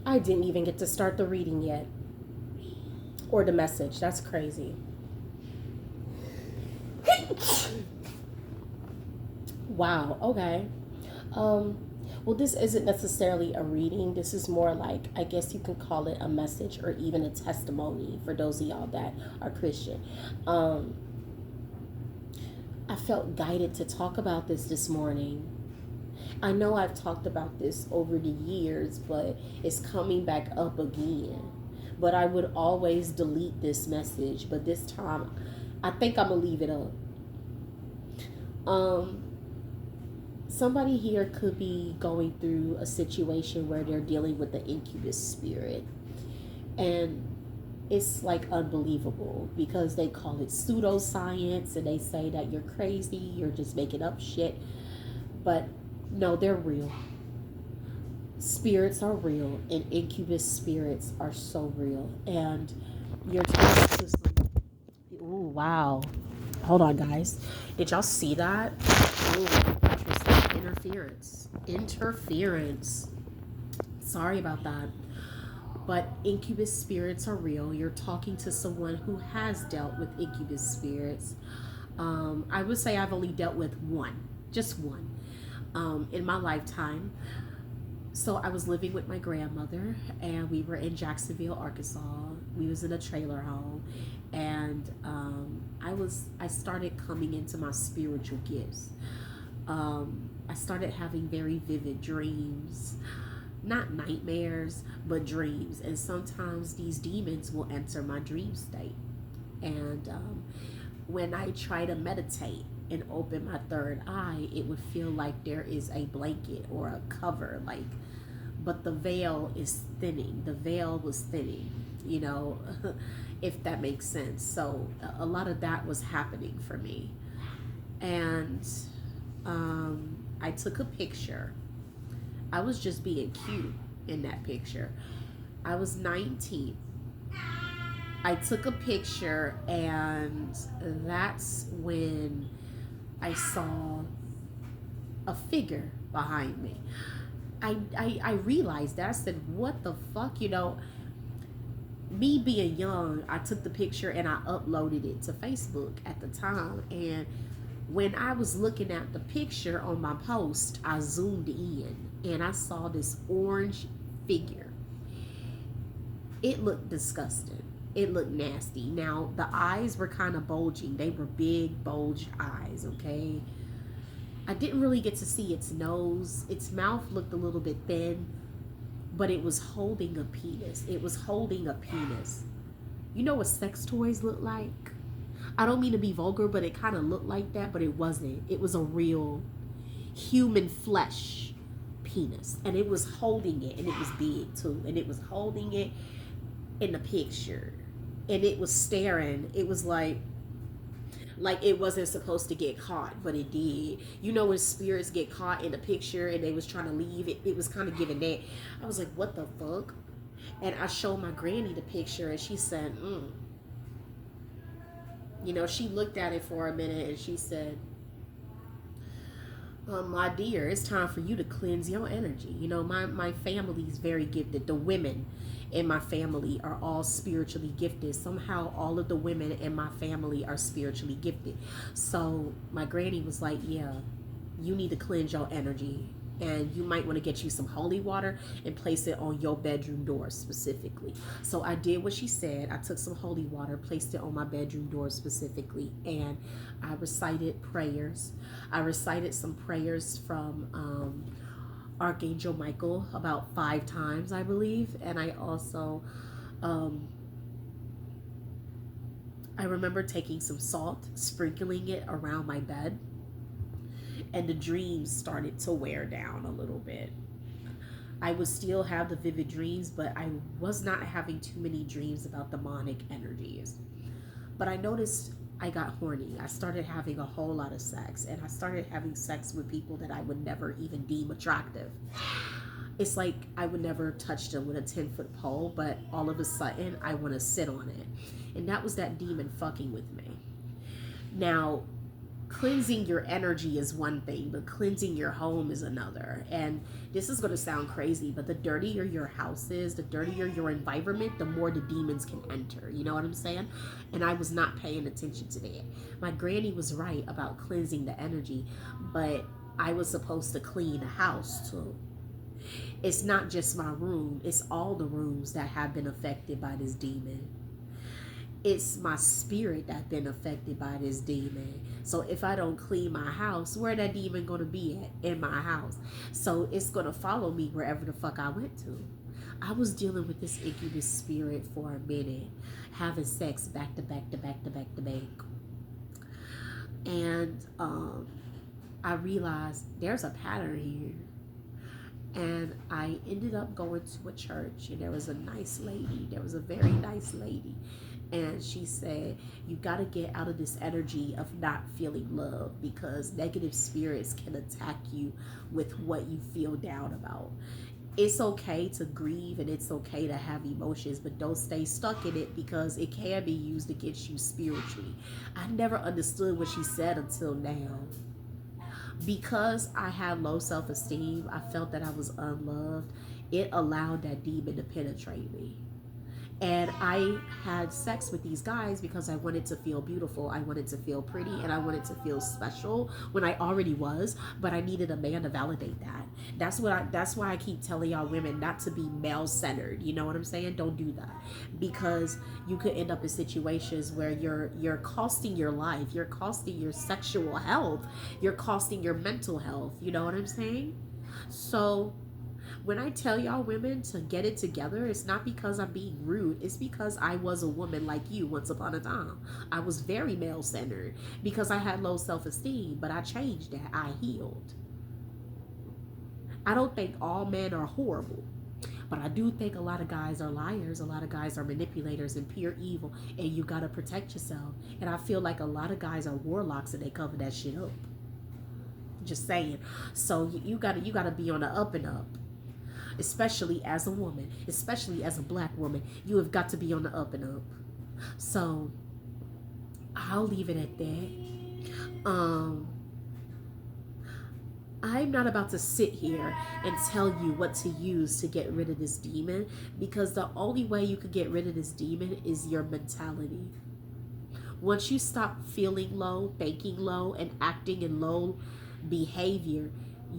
I didn't even get to start the reading yet. Or the message. That's crazy. Wow. Okay. Um, well, this isn't necessarily a reading. This is more like, I guess you can call it a message or even a testimony for those of y'all that are Christian. Um, I felt guided to talk about this morning. I know I've talked about this over the years, but it's coming back up again. But I would always delete this message, but this time I think I'm gonna leave it up. Um, Somebody here could be going through a situation where they're dealing with the incubus spirit, and it's like unbelievable because they call it pseudoscience and they say that you're crazy, you're just making up shit. But no, they're real. Spirits are real, and incubus spirits are so real. And you're talking to some. Ooh, wow. Hold on, guys. Did y'all see that? Ooh, interesting. Interference. Interference. Sorry about that. But incubus spirits are real. You're talking to someone who has dealt with incubus spirits. I would say I've only dealt with one, just one, in my lifetime. So I was living with my grandmother, and we were in Jacksonville, Arkansas. We was in a trailer home, and I started coming into my spiritual gifts. I started having very vivid dreams, not nightmares, but dreams. And sometimes these demons will enter my dream state. And when I try to meditate and open my third eye, it would feel like there is a blanket or a cover, like, but the veil is thinning. The veil was thinning, you know, if that makes sense. So a lot of that was happening for me. And I took a picture. I was just being cute in that picture. I was 19. I took a picture, and that's when I saw a figure behind me. I realized that. I said, what the fuck? You know, me being young, I took the picture and I uploaded it to Facebook at the time. And when I was looking at the picture on my post, I zoomed in and I saw this orange figure. It looked disgusting. It looked nasty. Now, the eyes were kind of bulging. They were big, bulged eyes, okay? I didn't really get to see its nose. Its mouth looked a little bit thin, but it was holding a penis. It was holding a penis. You know what sex toys look like? I don't mean to be vulgar, but it kind of looked like that, but it wasn't. It was a real human flesh penis. And it was holding it, and it was big too. And it was holding it in the picture. And it was staring. It was like it wasn't supposed to get caught, but it did. You know when spirits get caught in a picture and they was trying to leave it, it was kind of giving that. I was like, what the fuck? And I showed my granny the picture, and she said, you know, she looked at it for a minute and she said, my dear, it's time for you to cleanse your energy. You know, my family is very gifted. The women in my family are all spiritually gifted. Somehow, all of the women in my family are spiritually gifted. So, my granny was like, yeah, you need to cleanse your energy. And you might want to get you some holy water and place it on your bedroom door specifically. So I did what she said. I took some holy water, placed it on my bedroom door specifically, and I recited prayers. I recited some prayers from Archangel Michael about 5 times, I believe. And I also, um, I remember taking some salt, sprinkling it around my bed, and the dreams started to wear down a little bit. I would still have the vivid dreams, but I was not having too many dreams about demonic energies. But I noticed I got horny. I started having a whole lot of sex, and I started having sex with people that I would never even deem attractive. It's like I would never touch them with a 10-foot pole, but all of a sudden I want to sit on it. And that was that demon fucking with me. Now, cleansing your energy is one thing, but cleansing your home is another. And This is going to sound crazy, but the dirtier your house is, the dirtier your environment, the more the demons can enter. You know what I'm saying? And I was not paying attention to that. My granny was right about cleansing the energy, but I was supposed to clean the house too. It's not just my room, it's all the rooms that have been affected by this demon. It's my spirit that's been affected by this demon. So if I don't clean my house, where that demon gonna be at? In my house. So it's gonna follow me wherever the fuck I went to. I was dealing with this incubus spirit for a minute, having sex back to back to back to back to back. And I realized there's a pattern here. And I ended up going to a church, and there was a nice lady. There was a very nice lady. And she said, you got to get out of this energy of not feeling love, because negative spirits can attack you with what you feel down about. It's okay to grieve and it's okay to have emotions, but don't stay stuck in it, because it can be used against you spiritually. I never understood what she said until now. Because I had low self-esteem, I felt that I was unloved. It allowed that demon to penetrate me. And I had sex with these guys because I wanted to feel beautiful. I wanted to feel pretty, and I wanted to feel special when I already was, but I needed a man to validate that. That's why I keep telling y'all women not to be male-centered. You know what I'm saying? Don't do that. Because you could end up in situations where you're costing your life, you're costing your sexual health, you're costing your mental health. You know what I'm saying? So when I tell y'all women to get it together, it's not because I'm being rude. It's because I was a woman like you once upon a time. I was very male-centered because I had low self-esteem, but I changed that. I healed. I don't think all men are horrible, but I do think a lot of guys are liars. A lot of guys are manipulators and pure evil, and you got to protect yourself. And I feel like a lot of guys are warlocks and they cover that shit up. Just saying. So you gotta be on the up and up. Especially as a woman, especially as a black woman, you have got to be on the up and up. So I'll leave it at that. I'm not about to sit here and tell you what to use to get rid of this demon, because the only way you could get rid of this demon is your mentality. Once you stop feeling low, thinking low, and acting in low behavior,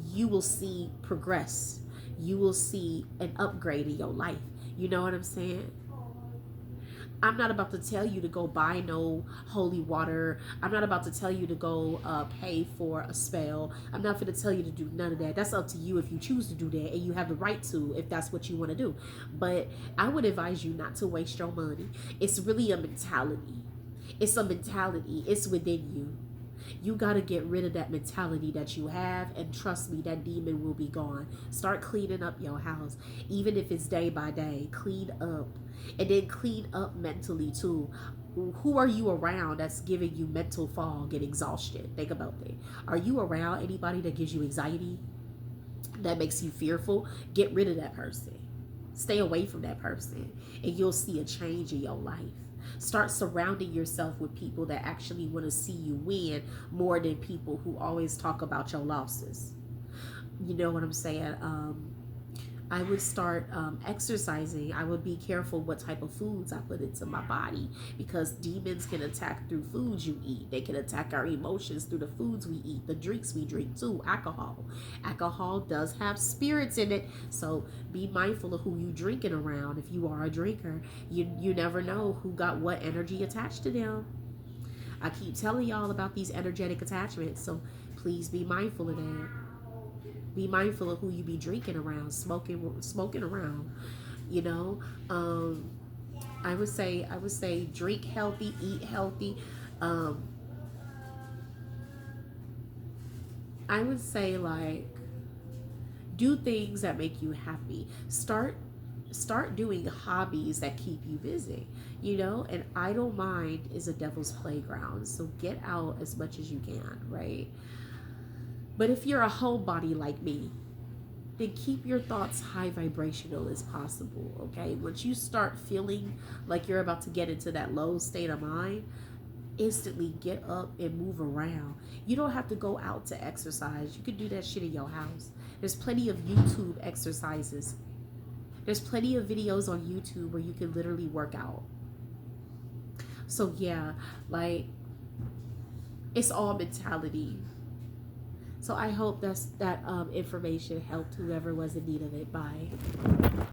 you will see progress. You will see an upgrade in your life. You know what I'm saying? I'm not about to tell you to go buy no holy water. I'm not about to tell you to go pay for a spell. I'm not going to tell you to do none of that. That's up to you if you choose to do that, and you have the right to if that's what you want to do. But I would advise you not to waste your money. It's really a mentality. It's a mentality. It's within you. You got to get rid of that mentality that you have, and trust me, that demon will be gone. Start cleaning up your house, even if it's day by day. Clean up, and then clean up mentally too. Who are you around that's giving you mental fog and exhaustion? Think about that. Are you around anybody that gives you anxiety, that makes you fearful? Get rid of that person. Stay away from that person, and you'll see a change in your life. Start surrounding yourself with people that actually want to see you win, more than people who always talk about your losses. You know what I'm saying? I would start exercising. I would be careful what type of foods I put into my body, because demons can attack through foods you eat. They can attack our emotions through the foods we eat, the drinks we drink too. Alcohol does have spirits in it, so be mindful of who you drinking around. If you are a drinker, you never know who got what energy attached to them. I keep telling y'all about these energetic attachments, so please be mindful of that. Be mindful of who you be drinking around, smoking around. You know, I would say drink healthy, eat healthy. I would say, like, do things that make you happy. Start doing hobbies that keep you busy. You know, an idle mind is a devil's playground. So get out as much as you can, right? But if you're a homebody like me, then keep your thoughts high vibrational as possible, okay? Once you start feeling like you're about to get into that low state of mind, instantly get up and move around. You don't have to go out to exercise. You can do that shit in your house. There's plenty of YouTube exercises. There's plenty of videos on YouTube where you can literally work out. So yeah, like, it's all mentality. So I hope that information helped whoever was in need of it. Bye.